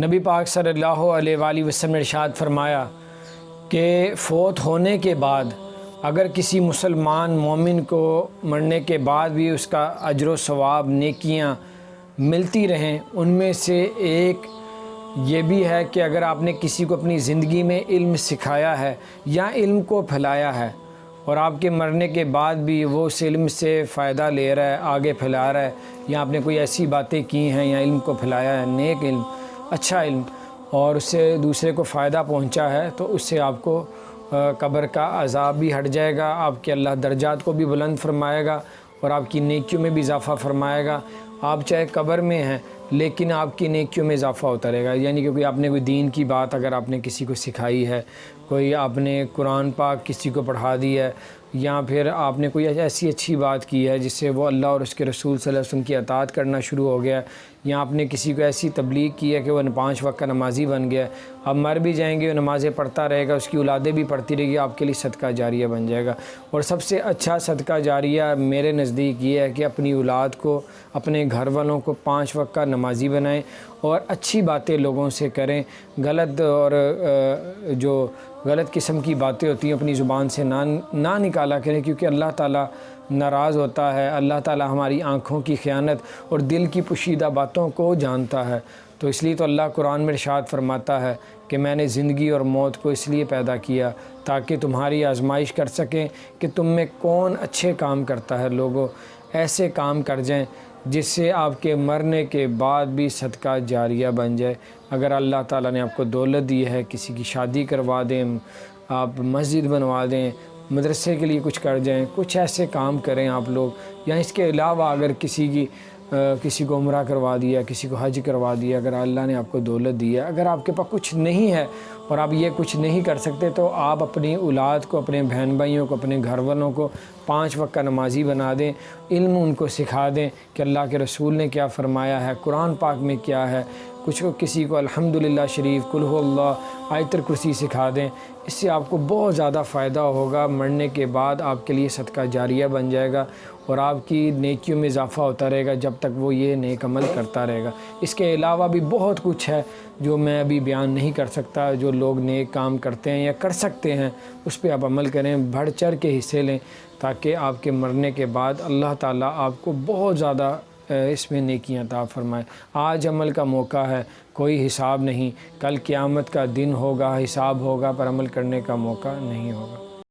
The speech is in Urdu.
نبی پاک صلی اللہ علیہ وآلہ وسلم نے ارشاد فرمایا کہ فوت ہونے کے بعد اگر کسی مسلمان مومن کو مرنے کے بعد بھی اس کا اجر و ثواب نیکیاں ملتی رہیں، ان میں سے ایک یہ بھی ہے کہ اگر آپ نے کسی کو اپنی زندگی میں علم سکھایا ہے یا علم کو پھیلایا ہے اور آپ کے مرنے کے بعد بھی وہ اس علم سے فائدہ لے رہا ہے، آگے پھیلا رہا ہے، یا آپ نے کوئی ایسی باتیں کی ہیں یا علم کو پھیلایا ہے، نیک علم، اچھا علم، اور اس سے دوسرے کو فائدہ پہنچا ہے، تو اس سے آپ کو قبر کا عذاب بھی ہٹ جائے گا، آپ کے اللہ درجات کو بھی بلند فرمائے گا اور آپ کی نیکیوں میں بھی اضافہ فرمائے گا۔ آپ چاہے قبر میں ہیں لیکن آپ کی نیکیوں میں اضافہ ہوتا رہے گا، یعنی کہ آپ نے کوئی دین کی بات اگر آپ نے کسی کو سکھائی ہے، کوئی آپ نے قرآن پاک کسی کو پڑھا دی ہے، یا پھر آپ نے کوئی ایسی اچھی بات کی ہے جس سے وہ اللہ اور اس کے رسول صلی اللہ علیہ وسلم کی اطاعت کرنا شروع ہو گیا ہے، یا آپ نے کسی کو ایسی تبلیغ کی ہے کہ وہ 5 وقت کا نمازی بن گیا ہے، اب مر بھی جائیں گے وہ نمازیں پڑھتا رہے گا، اس کی اولادیں بھی پڑھتی رہے گی، آپ کے لیے صدقہ جاریہ بن جائے گا۔ اور سب سے اچھا صدقہ جاریہ میرے نزدیک یہ ہے کہ اپنی اولاد کو، اپنے گھر والوں کو 5 وقت کا نمازی بنائیں اور اچھی باتیں لوگوں سے کریں، غلط اور جو غلط قسم کی باتیں ہوتی ہیں اپنی زبان سے نہ نکالا کریں، کیونکہ اللہ تعالیٰ ناراض ہوتا ہے، اللہ تعالیٰ ہماری آنکھوں کی خیانت اور دل کی پوشیدہ باتوں کو جانتا ہے۔ تو اس لیے تو اللہ قرآن میں ارشاد فرماتا ہے کہ میں نے زندگی اور موت کو اس لیے پیدا کیا تاکہ تمہاری آزمائش کر سکیں کہ تم میں کون اچھے کام کرتا ہے۔ لوگوں ایسے کام کر جائیں جس سے آپ کے مرنے کے بعد بھی صدقہ جاریہ بن جائے۔ اگر اللہ تعالیٰ نے آپ کو دولت دی ہے، کسی کی شادی کروا دیں، آپ مسجد بنوا دیں، مدرسے کے لیے کچھ کر جائیں، کچھ ایسے کام کریں آپ لوگ، یا اس کے علاوہ اگر کسی کو عمرہ کروا دیا، کسی کو حج کروا دیا، اگر اللہ نے آپ کو دولت دی ہے، اگر آپ کے پاس کچھ نہیں ہے اور آپ یہ کچھ نہیں کر سکتے، تو آپ اپنی اولاد کو، اپنے بہن بھائیوں کو، اپنے گھر والوں کو 5 وقت کا نمازی بنا دیں، علم ان کو سکھا دیں کہ اللہ کے رسول نے کیا فرمایا ہے، قرآن پاک میں کیا ہے، کسی کو الحمدللہ شریف، قل هو اللہ، آیت الکرسی سکھا دیں۔ اس سے آپ کو بہت زیادہ فائدہ ہوگا، مرنے کے بعد آپ کے لیے صدقہ جاریہ بن جائے گا اور آپ کی نیکیوں میں اضافہ ہوتا رہے گا جب تک وہ یہ نیک عمل کرتا رہے گا۔ اس کے علاوہ بھی بہت کچھ ہے جو میں ابھی بیان نہیں کر سکتا، جو لوگ نیک کام کرتے ہیں یا کر سکتے ہیں، اس پہ آپ عمل کریں، بڑھ چڑھ کے حصے لیں، تاکہ آپ کے مرنے کے بعد اللہ تعالیٰ آپ کو بہت زیادہ اس میں نیکیاں عطا فرمائے۔ آج عمل کا موقع ہے، کوئی حساب نہیں، کل قیامت کا دن ہوگا، حساب ہوگا، پر عمل کرنے کا موقع نہیں ہوگا۔